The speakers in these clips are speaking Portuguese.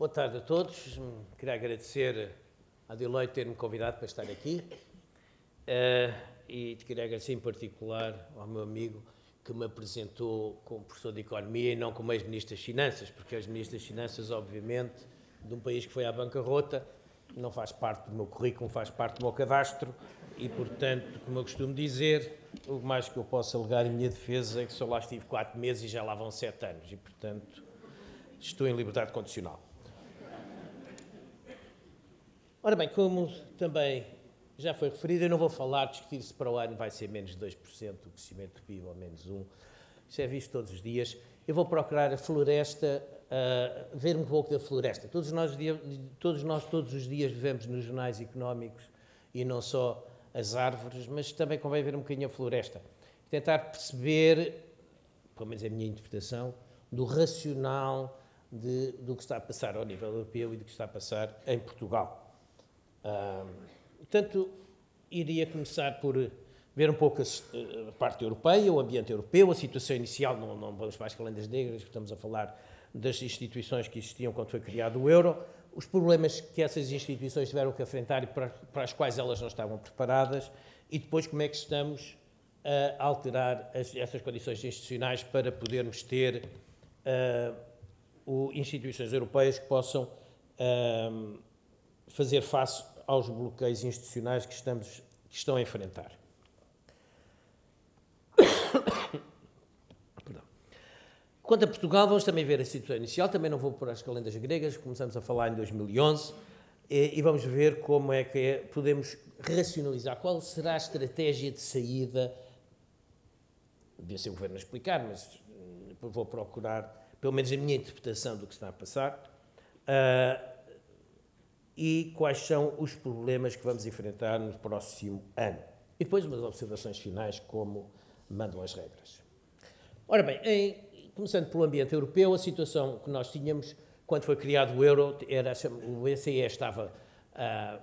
Boa tarde a todos. Queria agradecer à Deloitte ter-me convidado para estar aqui e queria agradecer em particular ao meu amigo que me apresentou como professor de Economia e não como ex-ministro das Finanças, porque ex-ministro das Finanças, obviamente, de um país que foi à bancarrota, não faz parte do meu currículo, faz parte do meu cadastro e, portanto, como eu costumo dizer, o mais que eu posso alegar em minha defesa é que só lá estive 4 meses e já lá vão 7 anos e, portanto, estou em liberdade condicional. Ora bem, como também já foi referido, eu não vou falar, discutir-se para o ano vai ser menos de 2%, o crescimento do PIB ou menos 1%. Isso é visto todos os dias. Eu vou procurar a floresta, ver um pouco da floresta. Todos nós todos os dias vivemos nos jornais económicos e não só as árvores, mas também convém ver um bocadinho a floresta. Tentar perceber, pelo menos é a minha interpretação, do racional do que está a passar ao nível europeu e do que está a passar em Portugal. Portanto, iria começar por ver um pouco a parte europeia, o ambiente europeu, a situação inicial, não vamos para as calendas negras, estamos a falar das instituições que existiam quando foi criado o euro, os problemas que essas instituições tiveram que enfrentar e para as quais elas não estavam preparadas, e depois como é que estamos a alterar essas condições institucionais para podermos ter instituições europeias que possam fazer face aos bloqueios institucionais que estão a enfrentar. Quanto a Portugal, vamos também ver a situação inicial, também não vou por as calendas gregas, começamos a falar em 2011, e vamos ver como é que podemos racionalizar, qual será a estratégia de saída, devia ser o Governo a explicar, mas vou procurar, pelo menos a minha interpretação do que está a passar, e quais são os problemas que vamos enfrentar no próximo ano. E depois umas observações finais, como mandam as regras. Ora bem, começando pelo ambiente europeu, a situação que nós tínhamos quando foi criado o euro, o BCE estava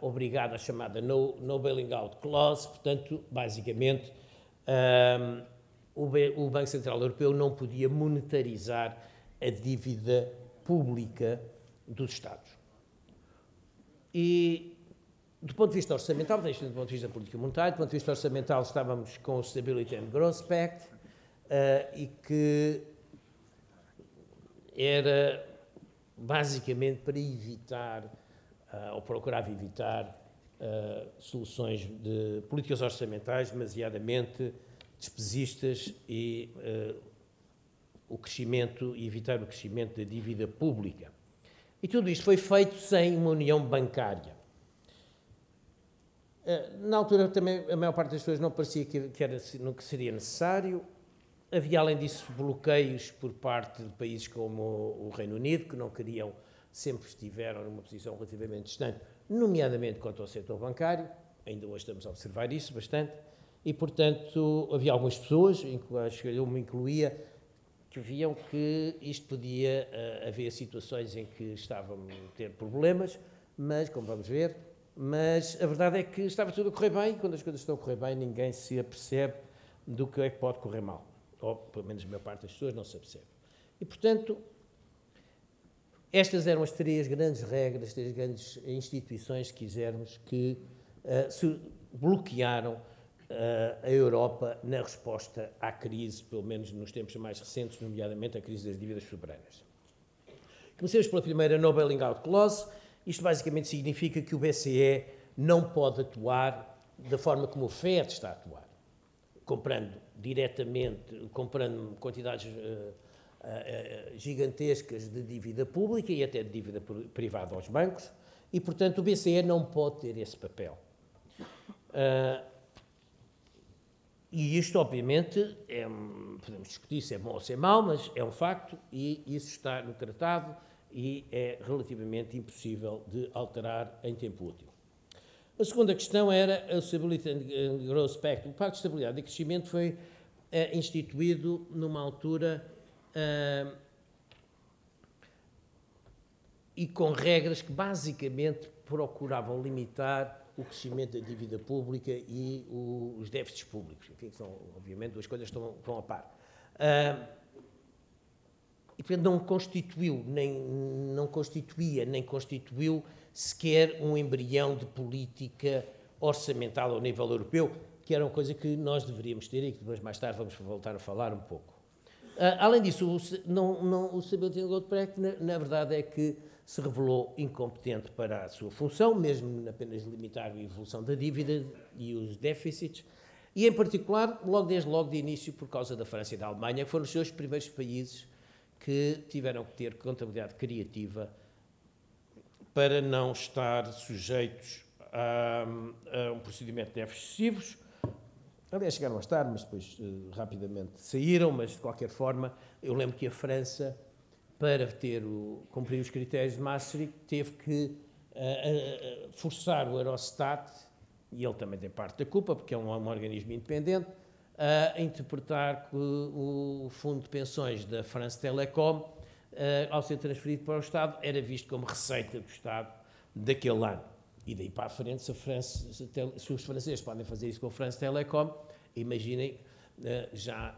obrigado à chamada No Bailing Out Clause, portanto, basicamente, o Banco Central Europeu não podia monetarizar a dívida pública dos Estados. E, do ponto de vista orçamental, do ponto de vista da política monetária, do ponto de vista orçamental, estávamos com o Stability and Growth Pact, e que era basicamente para evitar, ou procurava evitar, soluções de políticas orçamentais demasiadamente despesistas e evitar o crescimento da dívida pública. E tudo isto foi feito sem uma união bancária. Na altura, também, a maior parte das pessoas não parecia que seria necessário. Havia, além disso, bloqueios por parte de países como o Reino Unido, que não queriam, sempre estiveram numa posição relativamente distante, nomeadamente quanto ao setor bancário. Ainda hoje estamos a observar isso bastante. E, portanto, havia algumas pessoas, acho que eu me incluía, que viam que isto podia haver situações em que estavam a ter problemas, mas, como vamos ver, mas a verdade é que estava tudo a correr bem, e quando as coisas estão a correr bem, ninguém se apercebe do que é que pode correr mal, ou pelo menos a maior parte das pessoas não se apercebe. E, portanto, estas eram as 3 grandes regras, 3 grandes instituições, se quisermos, que se bloquearam a Europa na resposta à crise, pelo menos nos tempos mais recentes, nomeadamente a crise das dívidas soberanas. Comecemos pela primeira No Bailing Out Clause. Isto basicamente significa que o BCE não pode atuar da forma como o FED está a atuar, comprando quantidades gigantescas de dívida pública e até de dívida privada aos bancos, e, portanto, o BCE não pode ter esse papel. E isto, obviamente, podemos discutir se é bom ou se é mau, mas é um facto e isso está no tratado e é relativamente impossível de alterar em tempo útil. A segunda questão era o Stability and Growth Pact. O Pacto de Estabilidade e Crescimento foi instituído numa altura e com regras que basicamente procuravam limitar o crescimento da dívida pública e os déficits públicos. Enfim, são, obviamente, duas coisas que vão a par. e, portanto, não constituiu, nem constituiu sequer um embrião de política orçamental ao nível europeu, que era uma coisa que nós deveríamos ter e que depois, mais tarde, vamos voltar a falar um pouco. Além disso, o Stability and Growth Pact, na verdade, é que se revelou incompetente para a sua função, mesmo apenas limitar a evolução da dívida e os déficits, e, em particular, desde logo de início, por causa da França e da Alemanha, que foram os seus primeiros países que tiveram que ter contabilidade criativa para não estar sujeitos a um procedimento de déficits excessivos. Aliás, chegaram a estar, mas depois rapidamente saíram, mas, de qualquer forma, eu lembro que a França, para cumprir os critérios de Maastricht, teve que forçar o Eurostat, e ele também tem parte da culpa, porque é um organismo independente, a interpretar que o fundo de pensões da France Telecom, ao ser transferido para o Estado, era visto como receita do Estado daquele ano. E daí para a frente, se os franceses podem fazer isso com a France Telecom, imaginem já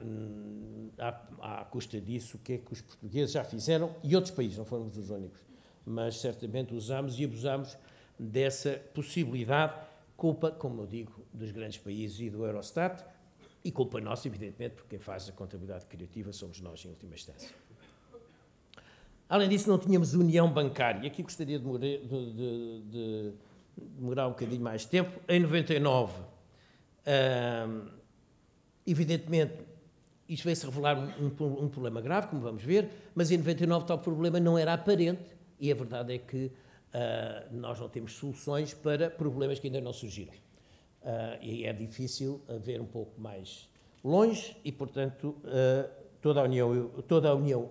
à custa disso o que é que os portugueses já fizeram, e outros países, não foram os únicos, mas certamente usamos e abusamos dessa possibilidade, culpa, como eu digo, dos grandes países e do Eurostat, e culpa nossa, evidentemente, porque quem faz a contabilidade criativa somos nós, em última instância. Além disso, não tínhamos união bancária. Aqui gostaria de demorar um bocadinho mais tempo. Em 99, evidentemente, isto veio-se revelar um problema grave, como vamos ver, mas em 99 tal problema não era aparente, e a verdade é que nós não temos soluções para problemas que ainda não surgiram. E é difícil ver um pouco mais longe e, portanto, toda a união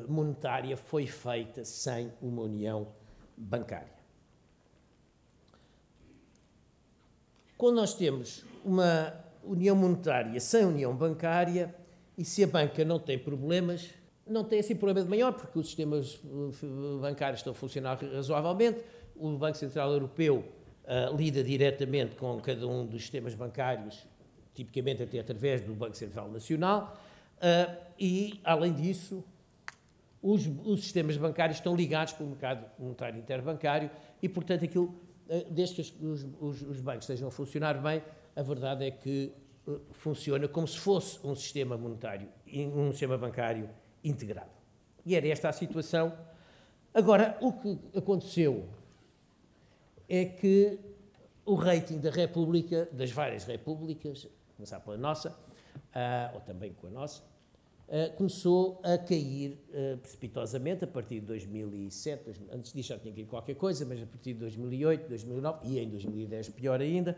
monetária foi feita sem uma união bancária. Quando nós temos uma união monetária sem união bancária, e se a banca não tem problemas, não tem assim problema de maior, porque os sistemas bancários estão a funcionar razoavelmente, o Banco Central Europeu lida diretamente com cada um dos sistemas bancários, tipicamente até através do Banco Central Nacional, e, além disso, os sistemas bancários estão ligados pelo mercado monetário interbancário e, portanto, desde que os bancos estejam a funcionar bem, a verdade é que funciona como se fosse um sistema monetário, um sistema bancário integrado. E era esta a situação. Agora, o que aconteceu é que o rating da República, das várias repúblicas, começar pela nossa, ou também com a nossa, começou a cair precipitosamente a partir de 2007, antes disso já tinha caído qualquer coisa, mas a partir de 2008, 2009 e em 2010 pior ainda,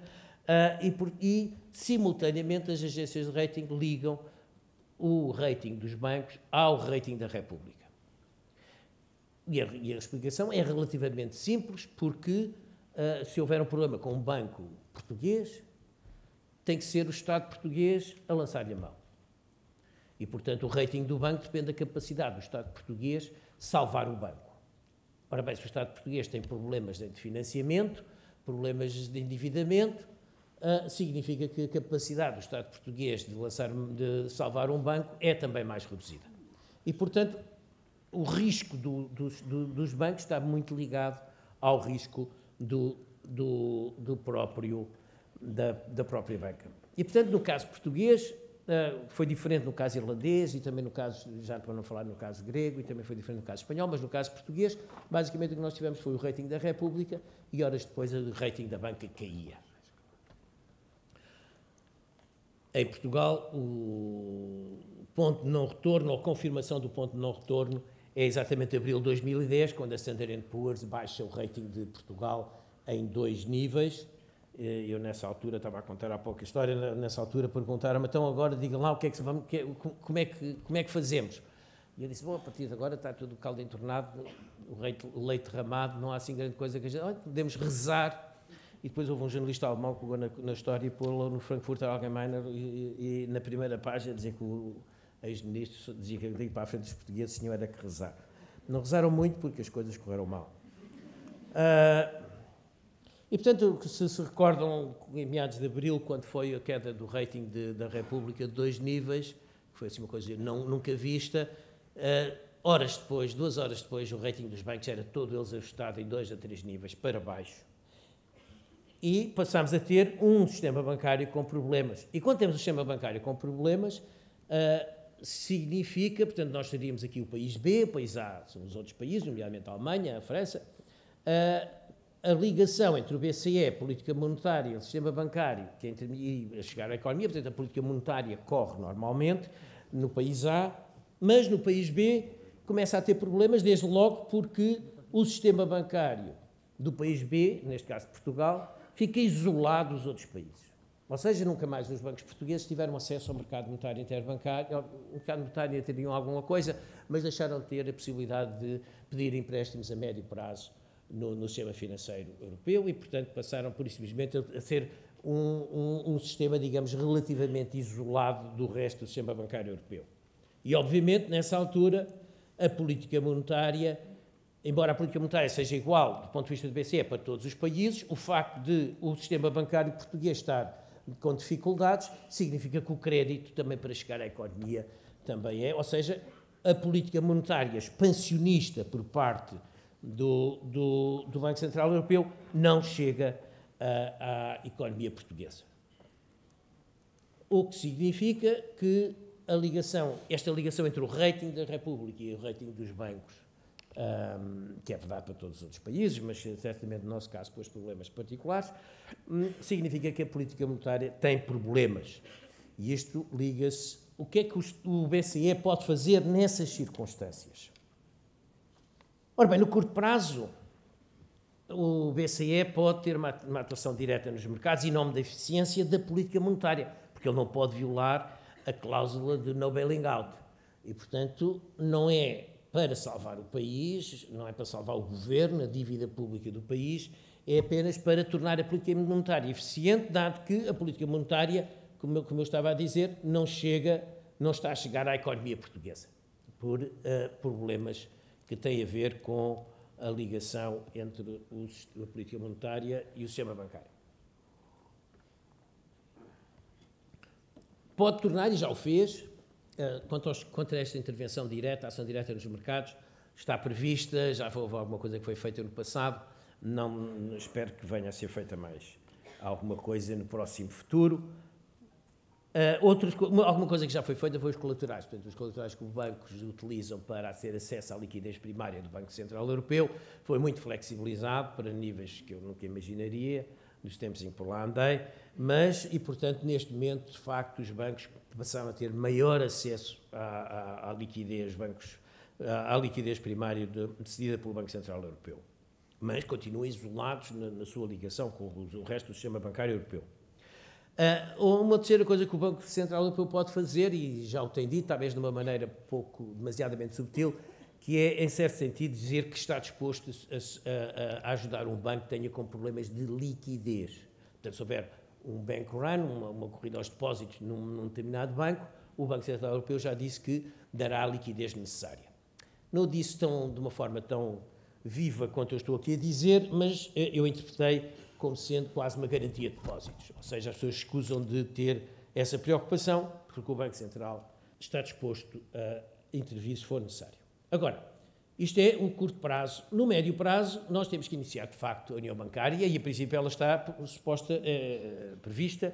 e simultaneamente as agências de rating ligam o rating dos bancos ao rating da República. E a explicação é relativamente simples, porque se houver um problema com um banco português, tem que ser o Estado português a lançar-lhe a mão. E, portanto, o rating do banco depende da capacidade do Estado português salvar o banco. Ora bem, se o Estado português tem problemas de financiamento, problemas de endividamento, significa que a capacidade do Estado português de salvar um banco é também mais reduzida. E, portanto, o risco dos bancos está muito ligado ao risco da própria banca. E, portanto, no caso português, foi diferente no caso irlandês e também no caso, já para não falar no caso grego, e também foi diferente no caso espanhol, mas no caso português, basicamente o que nós tivemos foi o rating da República e horas depois o rating da banca caía. Em Portugal, o ponto de não retorno, ou confirmação do ponto de não retorno, é exatamente abril de 2010, quando a Standard & Poor's baixa o rating de Portugal em 2 níveis. Eu, nessa altura, estava a contar há pouco a história, nessa altura perguntaram-me, então agora digam lá como é que fazemos. E eu disse, bom, a partir de agora está tudo caldo entornado, o leite derramado, não há assim grande coisa que a gente... podemos rezar. E depois houve um jornalista alemão que pegou na história e pô-lo no Frankfurter Allgemeine e na primeira página dizia que o ex-ministro dizia que daí para a frente dos portugueses tinham era que rezar. Não rezaram muito porque as coisas correram mal. E, portanto, se recordam, em meados de abril, quando foi a queda do rating da República de 2 níveis, que foi assim uma coisa nunca vista, horas depois, 2 horas depois, o rating dos bancos era todo eles ajustado em 2 a 3 níveis para baixo. E passámos a ter um sistema bancário com problemas. E quando temos um sistema bancário com problemas, significa, portanto, nós teríamos aqui o país B, o país A são os outros países, nomeadamente a Alemanha, a França. A ligação entre o BCE, a política monetária, e o sistema bancário, que intermedia a chegar à economia, portanto, a política monetária corre normalmente no país A, mas no país B começa a ter problemas, desde logo porque o sistema bancário do país B, neste caso de Portugal, fica isolado dos outros países. Ou seja, nunca mais os bancos portugueses tiveram acesso ao mercado monetário interbancário. O mercado monetário teriam alguma coisa, mas deixaram de ter a possibilidade de pedir empréstimos a médio prazo no sistema financeiro europeu e, portanto, passaram, por isso simplesmente, a ser um sistema, digamos, relativamente isolado do resto do sistema bancário europeu. E, obviamente, nessa altura, a política monetária, embora a política monetária seja igual, do ponto de vista do BCE, para todos os países, o facto de o sistema bancário português estar com dificuldades significa que o crédito também para chegar à economia também é, ou seja, a política monetária expansionista por parte do Banco Central Europeu não chega à economia portuguesa. O que significa que esta ligação entre o rating da República e o rating dos bancos, que é verdade para todos os outros países, mas certamente no nosso caso pelos problemas particulares, significa que a política monetária tem problemas. E isto liga-se... O que é que o BCE pode fazer nessas circunstâncias? Ora bem, no curto prazo, o BCE pode ter uma atuação direta nos mercados em nome da eficiência da política monetária, porque ele não pode violar a cláusula de no bailing out. E, portanto, não é para salvar o país, não é para salvar o governo, a dívida pública do país, é apenas para tornar a política monetária eficiente, dado que a política monetária, como eu estava a dizer, não está a chegar à economia portuguesa, por problemas que têm a ver com a ligação entre a política monetária e o sistema bancário. Pode tornar, e já o fez, quanto a esta intervenção direta, a ação direta nos mercados, está prevista, já houve alguma coisa que foi feita no passado, não espero que venha a ser feita mais alguma coisa no próximo futuro. Alguma coisa que já foi feita foi os colaterais, portanto, os colaterais que os bancos utilizam para ter acesso à liquidez primária do Banco Central Europeu foi muito flexibilizado para níveis que eu nunca imaginaria, nos tempos em que por lá andei, e, portanto, neste momento, de facto, os bancos passaram a ter maior acesso à liquidez, à liquidez primária decidida pelo Banco Central Europeu, mas continuam isolados na sua ligação com o resto do sistema bancário europeu. Uma terceira coisa que o Banco Central Europeu pode fazer, e já o tem dito, talvez de uma maneira demasiadamente subtil, que é, em certo sentido, dizer que está disposto a ajudar um banco que tenha com problemas de liquidez. Portanto, se houver um bank run, uma corrida aos depósitos num determinado banco, o Banco Central Europeu já disse que dará a liquidez necessária. Não o disse de uma forma tão viva quanto eu estou aqui a dizer, mas eu interpretei como sendo quase uma garantia de depósitos. Ou seja, as pessoas escusam de ter essa preocupação, porque o Banco Central está disposto a intervir se for necessário. Agora, isto é um curto prazo. No médio prazo, nós temos que iniciar, de facto, a União Bancária, e a princípio ela está prevista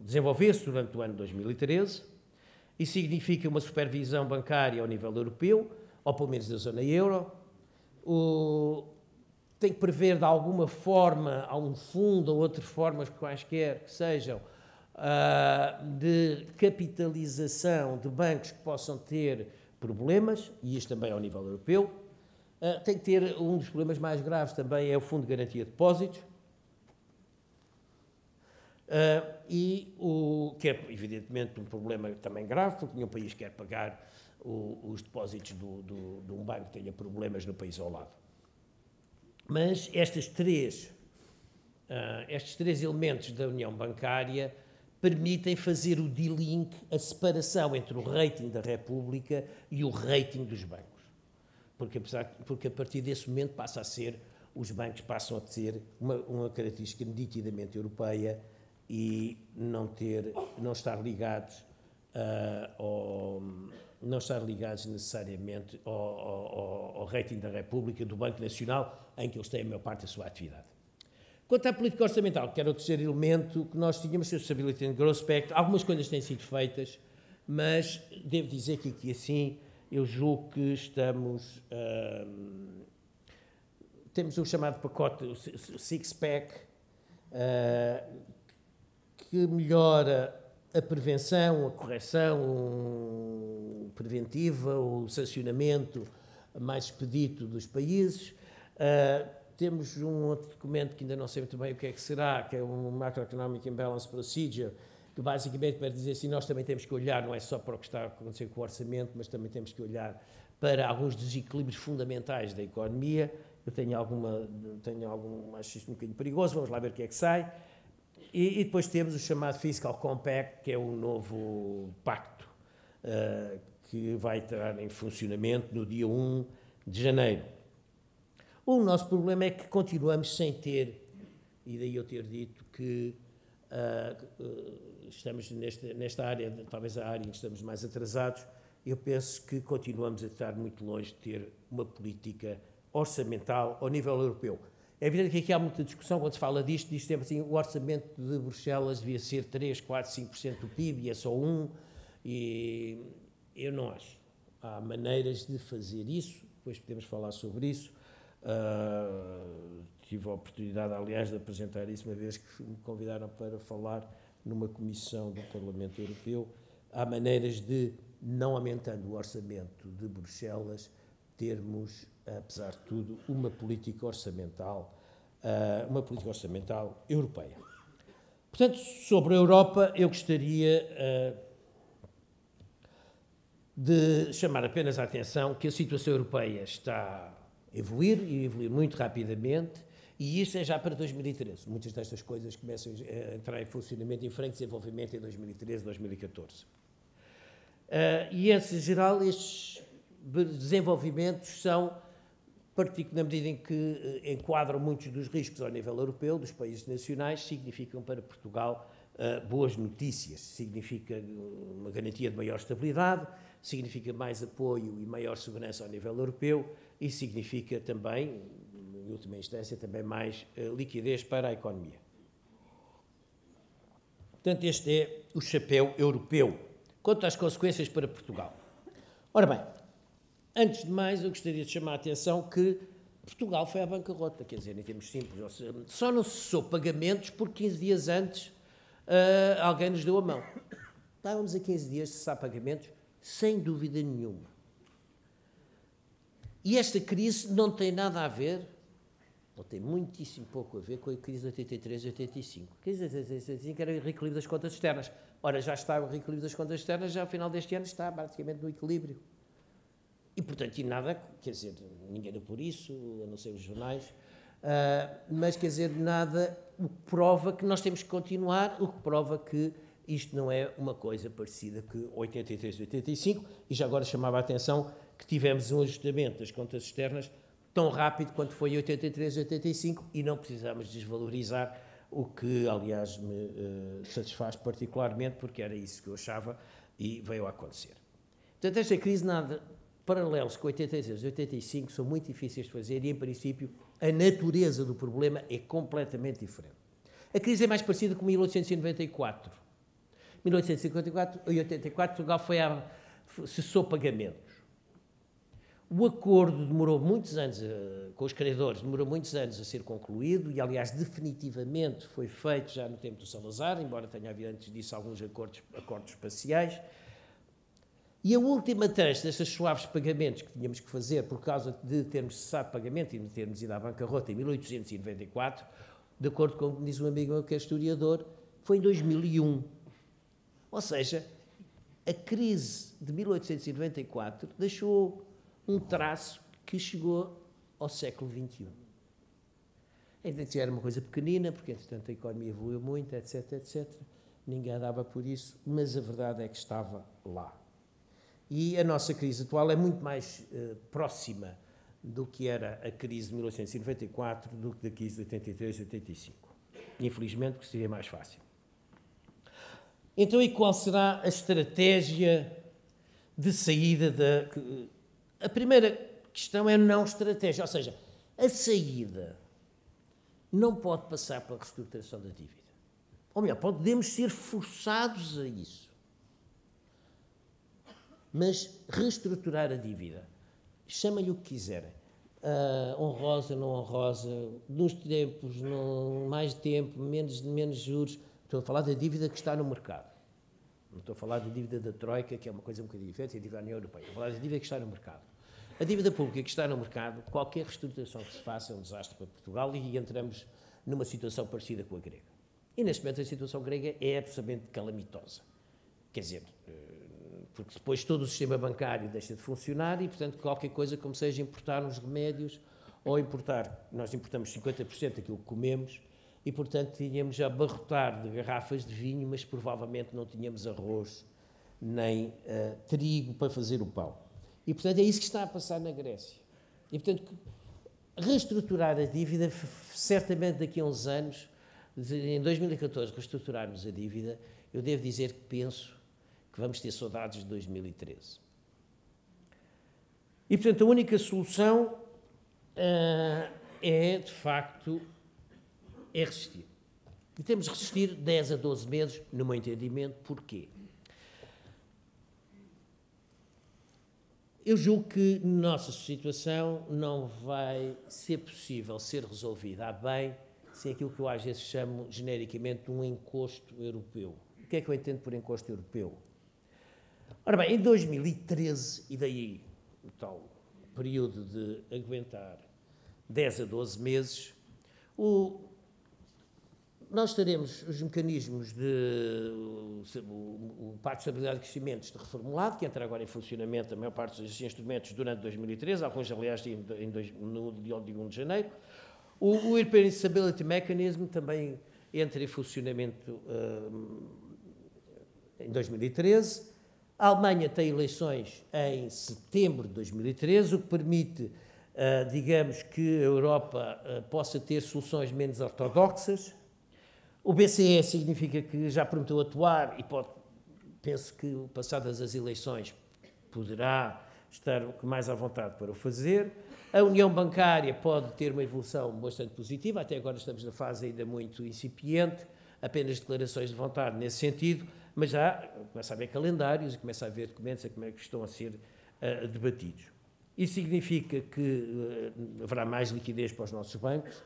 desenvolver-se durante o ano 2013, e significa uma supervisão bancária ao nível europeu, ou pelo menos da zona euro. Tem que prever, de alguma forma, há um fundo ou outras formas quaisquer que sejam de capitalização de bancos que possam ter problemas, e isto também ao nível europeu. Tem que ter, um dos problemas mais graves também é o Fundo de Garantia de Depósitos, que é evidentemente um problema também grave, porque nenhum país quer pagar os depósitos de um banco que tenha problemas no país ao lado. Mas estes três elementos da União Bancária permitem fazer o de-link, a separação entre o rating da República e o rating dos bancos. Porque a partir desse momento os bancos passam a ter uma característica nitidamente europeia e não estar ligados ou não estar ligados necessariamente ao rating da República, do Banco Nacional, em que eles têm a maior parte da sua atividade. Quanto à política orçamental, que era o terceiro elemento que nós tínhamos, o Stability and Growth Pact, algumas coisas têm sido feitas, mas devo dizer que aqui assim, eu julgo que temos o chamado pacote, o Six-Pack, que melhora a prevenção, a correção preventiva, o sancionamento mais expedito dos países. Temos um outro documento que ainda não sei muito bem o que é que será, que é um Macroeconomic Imbalance Procedure, que basicamente quer dizer assim, nós também temos que olhar, não é só para o que está a acontecer com o orçamento, mas também temos que olhar para alguns desequilíbrios fundamentais da economia. Eu acho isto um bocadinho perigoso, vamos lá ver o que é que sai. E depois temos o chamado Fiscal Compact, que é um novo pacto que vai entrar em funcionamento no dia 1 de janeiro. O nosso problema é que continuamos sem ter, e daí eu ter dito que estamos nesta área, talvez a área em que estamos mais atrasados, eu penso que continuamos a estar muito longe de ter uma política orçamental ao nível europeu. É evidente que aqui há muita discussão quando se fala disto, diz sempre assim, o orçamento de Bruxelas devia ser 3, 4, 5% do PIB e é só 1%, e eu não acho. Há maneiras de fazer isso, depois podemos falar sobre isso. Tive a oportunidade, aliás, de apresentar isso uma vez que me convidaram para falar numa comissão do Parlamento Europeu. Há maneiras de, não aumentando o orçamento de Bruxelas, termos, apesar de tudo, uma política orçamental europeia. Portanto, sobre a Europa, eu gostaria de chamar apenas a atenção que a situação europeia está a evoluir, e evoluir muito rapidamente, e isso é já para 2013. Muitas destas coisas começam a entrar em funcionamento em franco desenvolvimento em 2013, 2014. E, em geral, estes desenvolvimentos são, na medida em que enquadram muitos dos riscos ao nível europeu, dos países nacionais, significam para Portugal boas notícias. Significa uma garantia de maior estabilidade, significa mais apoio e maior segurança ao nível europeu e significa também, em última instância, também mais liquidez para a economia. Portanto, este é o chapéu europeu. Quanto às consequências para Portugal. Ora bem, antes de mais, eu gostaria de chamar a atenção que Portugal foi à bancarrota, quer dizer, em termos simples, só não cessou pagamentos porque 15 dias antes alguém nos deu a mão. Estávamos a 15 dias de cessar pagamentos, sem dúvida nenhuma. E esta crise não tem nada a ver, ou tem muitíssimo pouco a ver com a crise de 83 e 85. A crise de 83 e 85 era o reequilíbrio das contas externas. Ora, já está o reequilíbrio das contas externas, já ao final deste ano está praticamente no equilíbrio. E, portanto, e nada, quer dizer, ninguém deu por isso, a não ser os jornais, mas, quer dizer, nada, o que prova que nós temos que continuar, o que prova que isto não é uma coisa parecida que 83 e 85, e já agora chamava a atenção que tivemos um ajustamento das contas externas tão rápido quanto foi em 83 e 85 e não precisamos desvalorizar, o que, aliás, me satisfaz particularmente, porque era isso que eu achava e veio a acontecer. Portanto, esta crise, nada, paralelos com 83 e 85 são muito difíceis de fazer e, em princípio, a natureza do problema é completamente diferente. A crise é mais parecida com 1894. 1854 e 84, Portugal cessou pagamentos. O acordo demorou muitos anos, com os credores, demorou muitos anos a ser concluído e, aliás, definitivamente foi feito já no tempo do Salazar, embora tenha havido antes disso alguns acordos parciais. E a última tranche destes suaves pagamentos que tínhamos que fazer por causa de termos cessado pagamento e de termos ido à bancarrota em 1894, de acordo com o que diz um amigo meu que é historiador, foi em 2001. Ou seja, a crise de 1894 deixou um traço que chegou ao século XXI. Ainda que era uma coisa pequenina, porque, entretanto, a economia evoluiu muito, etc, etc. Ninguém dava por isso, mas a verdade é que estava lá. E a nossa crise atual é muito mais próxima do que era a crise de 1994 do que da crise de 83 e 85. Infelizmente, porque seria mais fácil. Então, e qual será a estratégia de saída da... A primeira questão é não estratégia, ou seja, a saída não pode passar pela reestruturação da dívida. Ou melhor, podemos ser forçados a isso. Mas reestruturar a dívida, chama-lhe o que quiserem, honrosa, não honrosa, nos tempos, mais tempo, menos juros. Estou a falar da dívida que está no mercado. Não estou a falar da dívida da Troika, que é uma coisa um bocadinho diferente, é a dívida da União Europeia. Estou a falar da dívida que está no mercado. A dívida pública que está no mercado, qualquer reestruturação que se faça é um desastre para Portugal e entramos numa situação parecida com a grega. E neste momento a situação grega é absolutamente calamitosa. Quer dizer, porque depois todo o sistema bancário deixa de funcionar e, portanto, qualquer coisa como seja importar uns remédios ou importar, nós importamos 50% daquilo que comemos e, portanto, tínhamos a abarrotar de garrafas de vinho, mas provavelmente não tínhamos arroz nem trigo para fazer o pão. E, portanto, é isso que está a passar na Grécia. E, portanto, reestruturar a dívida, certamente daqui a uns anos, em 2014, reestruturarmos a dívida, eu devo dizer que penso que vamos ter saudades de 2013. E, portanto, a única solução é, de facto, é resistir. E temos de resistir 10 a 12 meses, no meu entendimento. Porquê? Eu julgo que nossa situação não vai ser possível ser resolvida a bem sem aquilo que eu às vezes chamo genericamente um encosto europeu. O que é que eu entendo por encosto europeu? Ora bem, em 2013, e daí o tal período de aguentar 10 a 12 meses, nós teremos os mecanismos o Pacto de Estabilidade e Crescimento está reformulado, que entra agora em funcionamento a maior parte dos instrumentos durante 2013, alguns, aliás, no dia 1 de janeiro. O European Stability Mechanism também entra em funcionamento em 2013. A Alemanha tem eleições em setembro de 2013, o que permite, digamos, que a Europa possa ter soluções menos ortodoxas. O BCE significa que já prometeu atuar e penso que, passadas as eleições, poderá estar mais à vontade para o fazer. A União Bancária pode ter uma evolução bastante positiva, até agora estamos na fase ainda muito incipiente, apenas declarações de vontade nesse sentido, mas já começa a haver calendários e começa a haver documentos a como é que estão a ser debatidos. Isso significa que haverá mais liquidez para os nossos bancos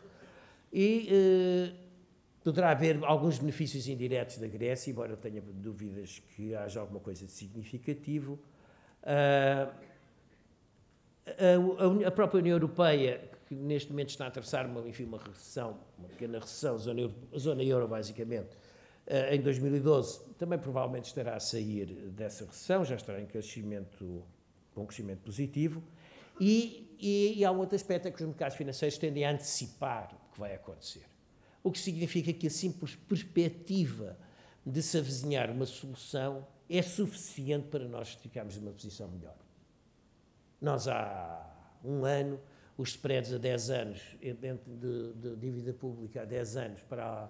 e poderá haver alguns benefícios indiretos da Grécia, embora eu tenha dúvidas que haja alguma coisa de significativo. A própria União Europeia, que neste momento está a atravessar uma recessão, uma pequena recessão, a zona euro basicamente, em 2012, também provavelmente estará a sair dessa recessão, já estará com um crescimento positivo, e há um outro aspecto, é que os mercados financeiros tendem a antecipar o que vai acontecer. O que significa que a simples perspectiva de se avizinhar uma solução é suficiente para nós ficarmos numa posição melhor. Nós, há um ano, os spreads a 10 anos, dentro de dívida pública a 10 anos para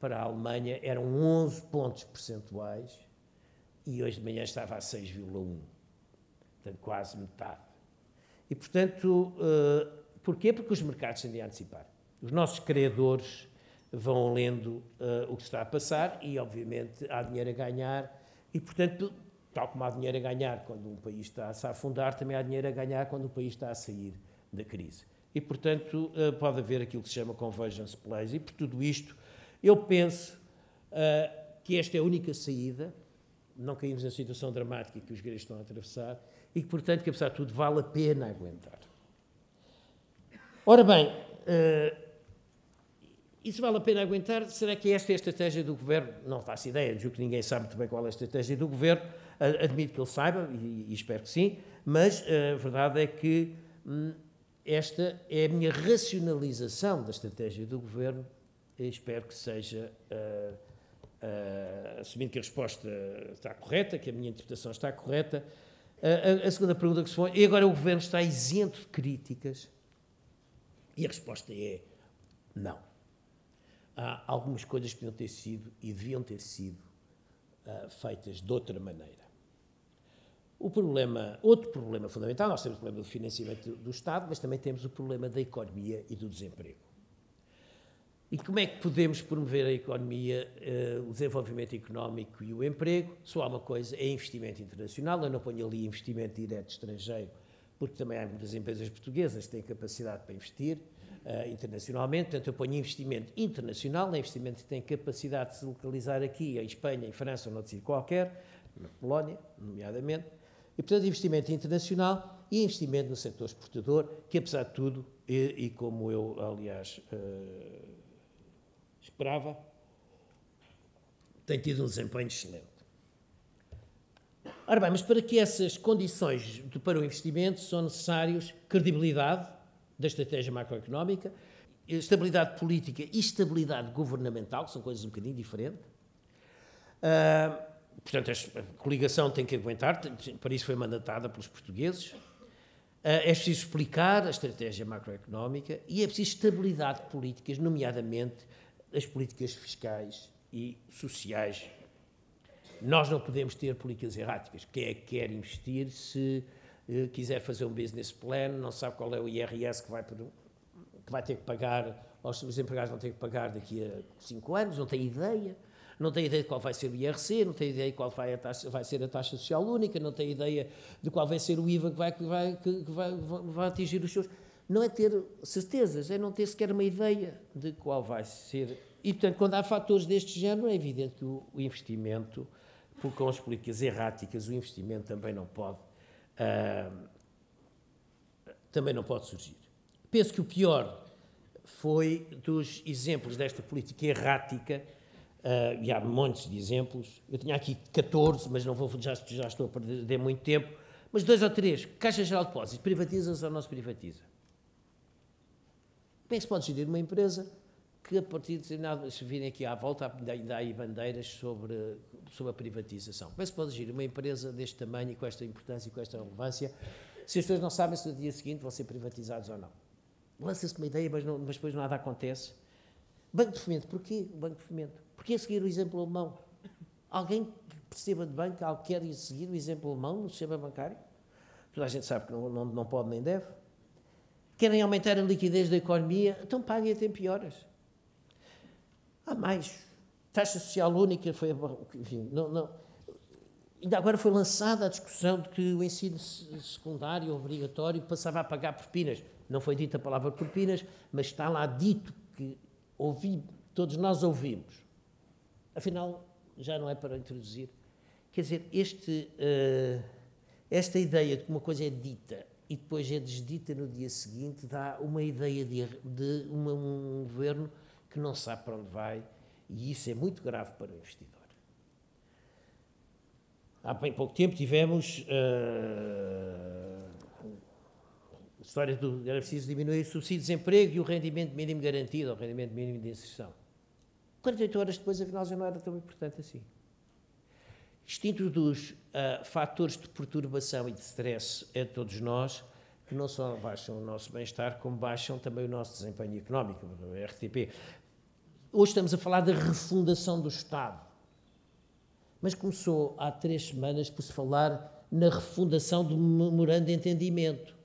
a Alemanha, eram 11 pontos percentuais e hoje de manhã estava a 6,1. Portanto, quase metade. E, portanto, porquê? Porque os mercados tendem a antecipar. Os nossos credores vão lendo o que está a passar e, obviamente, há dinheiro a ganhar e, portanto, tal como há dinheiro a ganhar quando um país está a se afundar, também há dinheiro a ganhar quando o país está a sair da crise. E, portanto, pode haver aquilo que se chama convergence plays. E, por tudo isto, eu penso que esta é a única saída, não caímos na situação dramática que os gregos estão a atravessar e que, portanto, que apesar de tudo, vale a pena aguentar. Ora bem, isso vale a pena aguentar? Será que esta é a estratégia do Governo? Não faço ideia, julgo que ninguém sabe muito bem qual é a estratégia do Governo, admito que ele saiba, e espero que sim, mas a verdade é que esta é a minha racionalização da estratégia do Governo e espero que seja, assumindo que a resposta está correta, que a minha interpretação está correta. A segunda pergunta que se põe, e agora o Governo está isento de críticas? E a resposta é não. Há algumas coisas que podiam ter sido e deviam ter sido feitas de outra maneira. Outro problema fundamental, nós temos o problema do financiamento do Estado, mas também temos o problema da economia e do desemprego. E como é que podemos promover a economia, o desenvolvimento económico e o emprego? Só há uma coisa, é investimento internacional. Eu não ponho ali investimento direto estrangeiro, porque também há muitas empresas portuguesas que têm capacidade para investir internacionalmente. Portanto, eu ponho investimento internacional, é investimento que tem capacidade de se localizar aqui, em Espanha, em França ou noutro sítio qualquer, na Polónia, nomeadamente. E, portanto, investimento internacional e investimento no setor exportador, que, apesar de tudo, e como eu, aliás, esperava, tem tido um desempenho excelente. Ora bem, mas para que essas condições para o investimento são necessários credibilidade da estratégia macroeconómica, estabilidade política e estabilidade governamental, que são coisas um bocadinho diferentes. Portanto, a coligação tem que aguentar, para isso foi mandatada pelos portugueses. É preciso explicar a estratégia macroeconómica e é preciso estabilidade de políticas, nomeadamente as políticas fiscais e sociais. Nós não podemos ter políticas erráticas. Quem é que quer investir se quiser fazer um business plan, não sabe qual é o IRS que vai ter que pagar, os empregados vão ter que pagar daqui a 5 anos, não tem ideia. Não tem ideia de qual vai ser o IRC, não tem ideia de qual vai ser a taxa social única, não tem ideia de qual vai ser o IVA que vai atingir os seus... Não é ter certezas, é não ter sequer uma ideia de qual vai ser. E, portanto, quando há fatores deste género, é evidente que o investimento, porque com as políticas erráticas, o investimento também não pode surgir. Penso que o pior foi dos exemplos desta política errática. E há montes de exemplos. Eu tinha aqui 14, mas não vou, já estou a perder muito tempo. Mas 2 ou 3. Caixa Geral de Depósitos, privatiza-se ou não se privatiza? Como é que se pode gerir uma empresa que, a partir de determinado, se virem aqui à volta, ainda há aí bandeiras sobre a privatização? Como é que se pode gerir uma empresa deste tamanho e com esta importância e com esta relevância, se as pessoas não sabem se no dia seguinte vão ser privatizados ou não? Lança-se uma ideia, mas depois nada acontece. Banco de Fomento, porquê o Banco de Fomento? Porquê seguir o exemplo alemão? Alguém que perceba de banca quer seguir o exemplo alemão no sistema bancário? Toda a gente sabe que não pode nem deve. Querem aumentar a liquidez da economia? Então paguem a tempo e horas. Há mais. Taxa social única foi... Enfim, ainda agora foi lançada a discussão de que o ensino secundário obrigatório passava a pagar propinas. Não foi dita a palavra propinas, mas está lá dito que todos nós ouvimos. Afinal, já não é para introduzir. Quer dizer, esta ideia de que uma coisa é dita e depois é desdita no dia seguinte dá uma ideia de um governo que não sabe para onde vai, e isso é muito grave para o investidor. Há bem pouco tempo tivemos a história era preciso diminuir o subsídio de desemprego e o rendimento mínimo garantido, ou o rendimento mínimo de inserção. 48 horas depois, afinal, já não era tão importante assim. Isto introduz fatores de perturbação e de stress a todos nós, que não só baixam o nosso bem-estar, como baixam também o nosso desempenho económico, o RTP. Hoje estamos a falar da refundação do Estado, mas começou há 3 semanas por se falar na refundação do memorando de entendimento.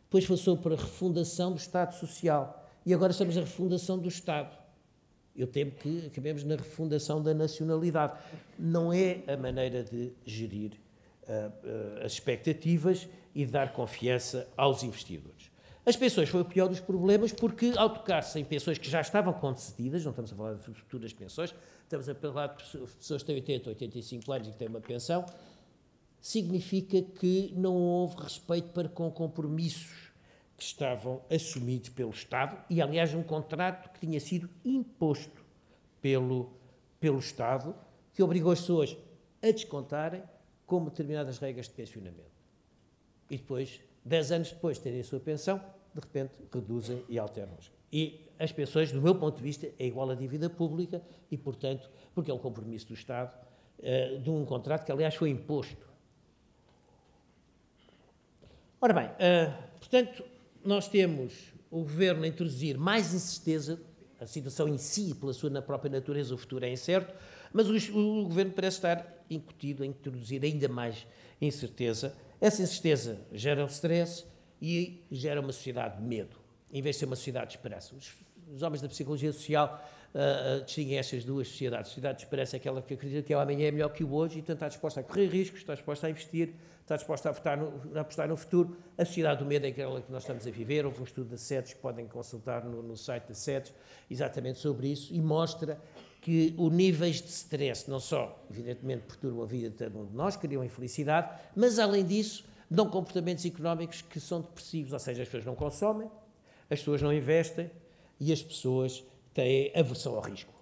Depois passou para a refundação do Estado Social e agora estamos na refundação do Estado. Eu temo que acabemos na refundação da nacionalidade. Não é a maneira de gerir as expectativas e de dar confiança aos investidores. As pensões foi o pior dos problemas porque, ao tocar-se em pensões que já estavam concedidas, não estamos a falar de futuras pensões, estamos a falar de pessoas que têm 80, 85 anos e que têm uma pensão, significa que não houve respeito para com compromissos que estavam assumidos pelo Estado e, aliás, um contrato que tinha sido imposto pelo Estado, que obrigou as pessoas a descontarem com determinadas regras de pensionamento. E depois, 10 anos depois de terem a sua pensão, de repente reduzem e alteram-as. E as pensões, do meu ponto de vista, é igual à dívida pública e, portanto, porque é um compromisso do Estado, de um contrato que, aliás, foi imposto. Ora bem, portanto, nós temos o Governo a introduzir mais incerteza, a situação em si, pela sua própria natureza, o futuro é incerto, Mas o governo parece estar incutido a introduzir ainda mais incerteza. Essa incerteza gera stress e gera uma sociedade de medo, em vez de ser uma sociedade de esperança. Os homens da psicologia social distinguem estas duas sociedades. A sociedade de esperança é aquela que acredita que o amanhã é melhor que o hoje e, portanto, está disposta a correr riscos, está disposta a investir, está disposta a apostar no futuro. A sociedade do medo é aquela que nós estamos a viver. Houve um estudo da SEDES que podem consultar no site da SEDES exatamente sobre isso e mostra que os níveis de stress não só, evidentemente, perturbam a vida de cada um de nós, criam infelicidade, mas, além disso, dão comportamentos económicos que são depressivos, ou seja, as pessoas não consomem, as pessoas não investem e as pessoas têm aversão ao risco.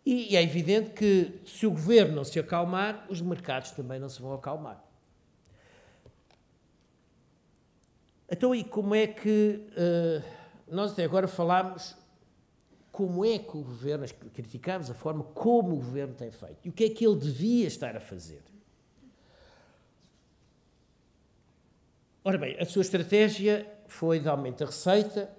E é evidente que, se o governo não se acalmar, os mercados também não se vão acalmar. Então, e como é que nós até agora falámos como é que o governo, criticámos a forma como o governo tem feito e o que é que ele devia estar a fazer. Ora bem, a sua estratégia foi de aumento da receita,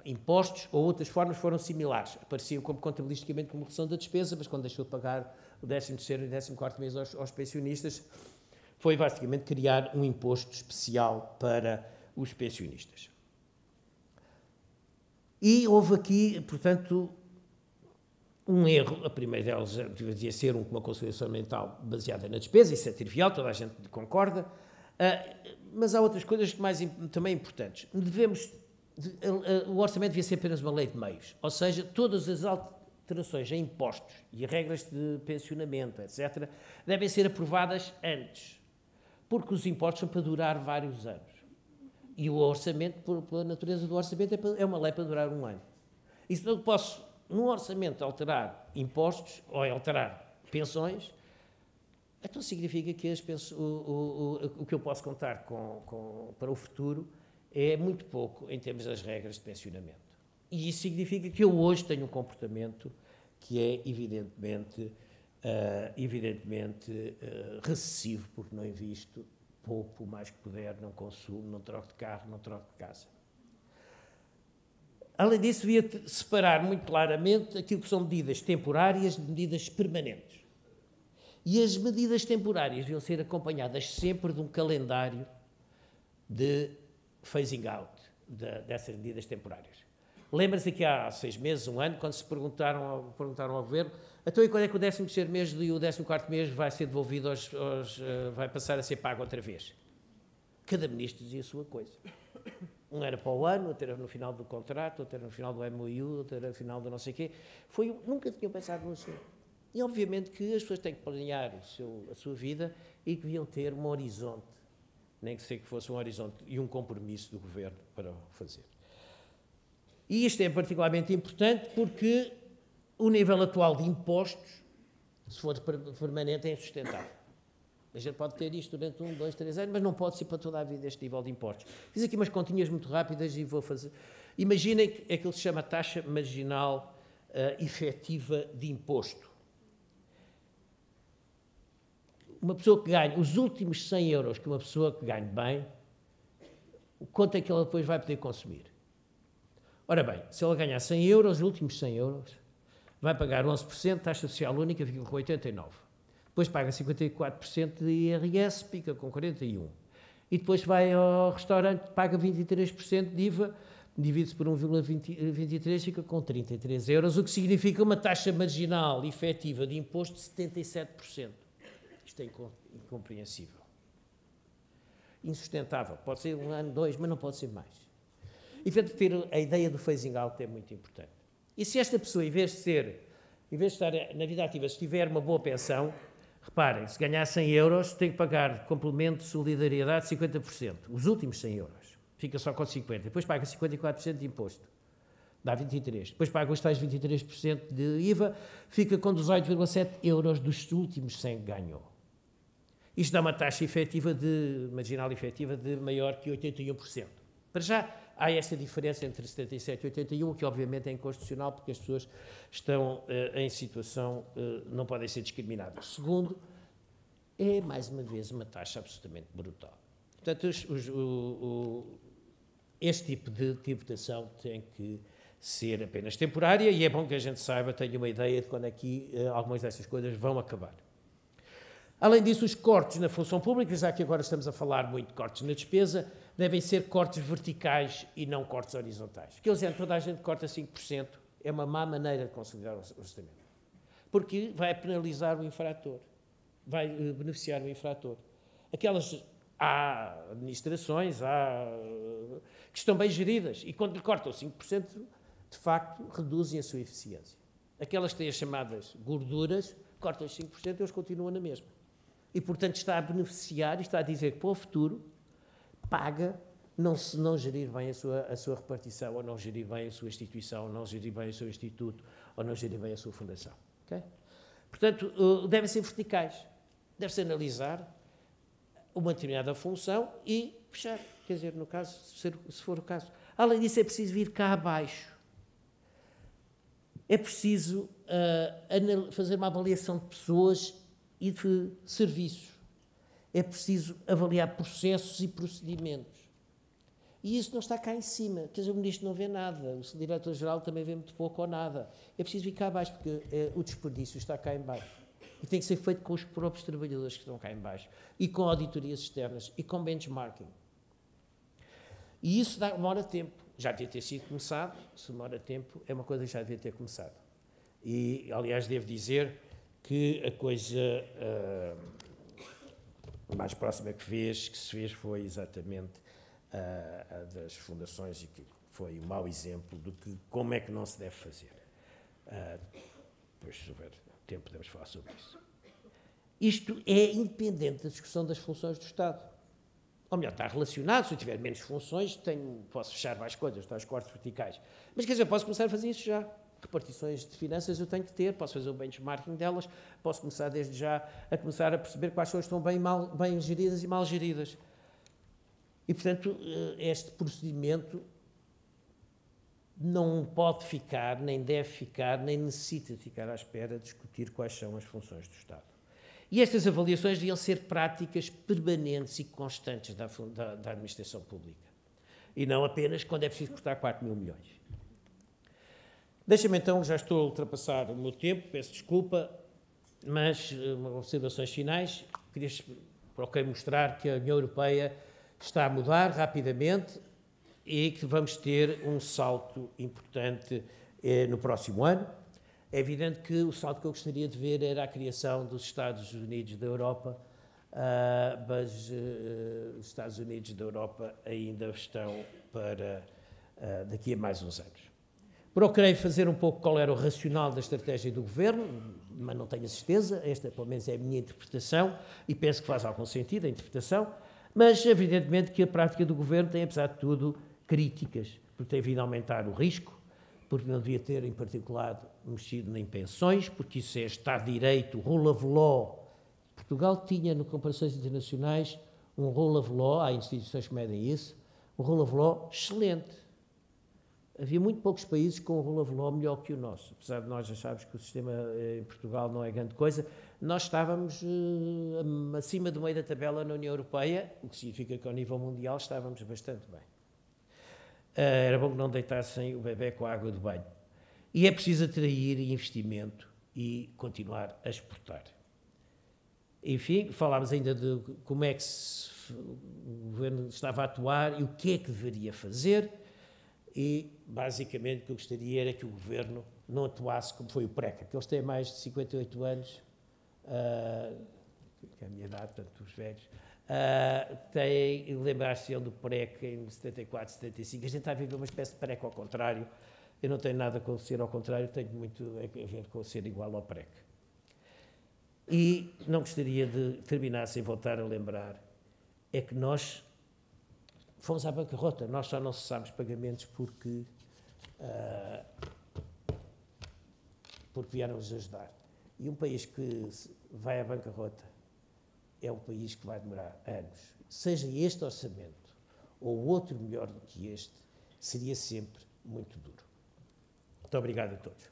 impostos ou outras formas foram similares. Apareciam como contabilisticamente como redução da despesa, mas quando deixou de pagar o 13º e 14º mês aos pensionistas, foi basicamente criar um imposto especial para os pensionistas. E houve aqui, portanto, um erro. A primeira delas devia ser uma consolidação orçamental baseada na despesa, isso é trivial, toda a gente concorda, mas há outras coisas também importantes. O orçamento devia ser apenas uma lei de meios, ou seja, todas as alterações em impostos e regras de pensionamento, etc., devem ser aprovadas antes, porque os impostos são para durar vários anos. E o orçamento, pela natureza do orçamento, é uma lei para durar um ano. E se não posso, num orçamento, alterar impostos ou alterar pensões, então significa que o que eu posso contar para o futuro é muito pouco em termos das regras de pensionamento. E isso significa que eu hoje tenho um comportamento que é evidentemente recessivo, porque não invisto, poupo o mais que puder, não consumo, não troco de carro, não troco de casa. Além disso, devia separar muito claramente aquilo que são medidas temporárias de medidas permanentes. E as medidas temporárias deviam ser acompanhadas sempre de um calendário de phasing out dessas medidas temporárias. Lembra-se que há 6 meses, um ano, quando se perguntaram ao Governo, então e quando é que o 13º mês e o 14º mês vai ser devolvido vai passar a ser pago outra vez? Cada ministro dizia a sua coisa. Um era para o ano, outro era no final do contrato, outro era no final do MOU, outro era no final do não sei o quê. Nunca tinham pensado no assunto. E obviamente que as pessoas têm que planear a sua vida e que deviam ter um horizonte, nem que fosse um horizonte e um compromisso do Governo para o fazer. E isto é particularmente importante porque o nível atual de impostos, se for permanente, é insustentável. A gente pode ter isto durante 1, 2, 3 anos, mas não pode ser para toda a vida este nível de impostos. Fiz aqui umas continhas muito rápidas e vou fazer. Imaginem que aquilo que se chama taxa marginal efetiva de imposto. Uma pessoa que ganha os últimos 100 euros que uma pessoa que ganhe bem, quanto é que ela depois vai poder consumir? Ora bem, se ela ganhar 100 euros, os últimos 100 euros, vai pagar 11%, taxa social única, fica com 89%. Depois paga 54% de IRS, fica com 41%. E depois vai ao restaurante, paga 23% de IVA, divide-se por 1,23, fica com 33 euros, o que significa uma taxa marginal efetiva de imposto de 77%. Isto é incompreensível. Insustentável. Pode ser 1 ano, 2, mas não pode ser mais. E, portanto, ter a ideia do phasing out é muito importante. E se esta pessoa, em vez de estar na vida ativa, se tiver uma boa pensão, reparem, se ganhar 100 euros, tem que pagar de complemento de solidariedade 50%. Os últimos 100 euros. Fica só com 50%. Depois paga 54% de imposto. Dá 23%. Depois paga os tais 23% de IVA, fica com 18,7 euros dos últimos 100 que ganhou. Isto dá uma taxa marginal efetiva de maior que 81%. Para já, há esta diferença entre 77 e 81, que obviamente é inconstitucional, porque as pessoas estão em situação, não podem ser discriminadas. Segundo, é, mais uma vez, uma taxa absolutamente brutal. Portanto, este tipo de tributação tem que ser apenas temporária e é bom que a gente saiba, tenha uma ideia de quando aqui algumas destas coisas vão acabar. Além disso, os cortes na função pública, já que agora estamos a falar muito de cortes na despesa, devem ser cortes verticais e não cortes horizontais. Porque eles dizem, toda a gente corta 5%, é uma má maneira de consolidar o orçamento. Porque vai penalizar o infrator, vai beneficiar o infrator. Há administrações que estão bem geridas e quando lhe cortam 5%, de facto, reduzem a sua eficiência. Aquelas que têm as chamadas gorduras, cortam os 5% e eles continuam na mesma. E, portanto, está a beneficiar e está a dizer que para o futuro paga se não gerir bem a sua repartição, ou não gerir bem a sua instituição, ou não gerir bem o seu instituto, ou não gerir bem a sua fundação. Okay? Portanto, devem ser verticais. Deve-se analisar uma determinada função e fechar. Quer dizer, no caso, se for o caso. Além disso, é preciso vir cá abaixo. É preciso fazer uma avaliação de pessoas e de serviços. É preciso avaliar processos e procedimentos. E isso não está cá em cima. Quer dizer, o Ministro não vê nada, o Diretor-Geral também vê muito pouco ou nada. É preciso vir cá abaixo, porque o desperdício está cá em baixo. E tem que ser feito com os próprios trabalhadores que estão cá em baixo. E com auditorias externas, e com benchmarking. E isso demora tempo. Já devia ter sido começado. Se demora tempo, é uma coisa que já devia ter começado. E, aliás, devo dizer que a coisa mais próxima que se fez foi exatamente a das fundações e que foi um mau exemplo de como é que não se deve fazer. Depois, se houver tempo, podemos falar sobre isso. Isto é independente da discussão das funções do Estado. Ou melhor, está relacionado, se eu tiver menos funções, posso fechar mais coisas, os cortes verticais. Mas, quer dizer, posso começar a fazer isso já. Repartições de finanças eu tenho que ter, posso fazer o benchmarking delas, posso começar desde já a começar a perceber quais coisas estão bem geridas e mal geridas. E, portanto, este procedimento não pode ficar, nem deve ficar, nem necessita de ficar à espera de discutir quais são as funções do Estado. E estas avaliações deviam ser práticas permanentes e constantes da administração pública. E não apenas quando é preciso cortar 4 mil milhões. Deixa-me então, já estou a ultrapassar o meu tempo, peço desculpa, mas observações finais. Procurei mostrar que a União Europeia está a mudar rapidamente e que vamos ter um salto importante no próximo ano. É evidente que o salto que eu gostaria de ver era a criação dos Estados Unidos da Europa, mas os Estados Unidos da Europa ainda estão para daqui a mais uns anos. Procurei fazer um pouco qual era o racional da estratégia do Governo, mas não tenho a certeza, esta pelo menos é a minha interpretação, e penso que faz algum sentido a interpretação, mas evidentemente que a prática do Governo tem, apesar de tudo, críticas, porque tem vindo a aumentar o risco, porque não devia ter, em particular, mexido em pensões, porque isso é Estado de Direito, rule of law. Portugal tinha, no comparações internacionais, um rule of law, há instituições que medem isso, um rule of law excelente. Havia muito poucos países com um rule of law melhor que o nosso. Apesar de nós acharmos que o sistema em Portugal não é grande coisa, nós estávamos acima do meio da tabela na União Europeia, o que significa que ao nível mundial estávamos bastante bem. Era bom que não deitassem o bebê com a água do banho. E é preciso atrair investimento e continuar a exportar. Enfim, falámos ainda de como é que o Governo estava a atuar e o que é que deveria fazer. E, basicamente, o que eu gostaria era que o Governo não atuasse como foi o PRECA, que eles têm mais de 58 anos, que é a minha idade, portanto, os velhos, lembrar-se do PRECA em 74, 75. A gente está a viver uma espécie de PRECA ao contrário. Eu não tenho nada com ser ao contrário, tenho muito a ver com ser igual ao PRECA. E não gostaria de terminar sem voltar a lembrar, é que nós fomos à bancarrota, nós só não cessámos pagamentos porque vieram-nos ajudar. E um país que vai à bancarrota é um país que vai demorar anos. Seja este orçamento ou outro melhor do que este, seria sempre muito duro. Muito obrigado a todos.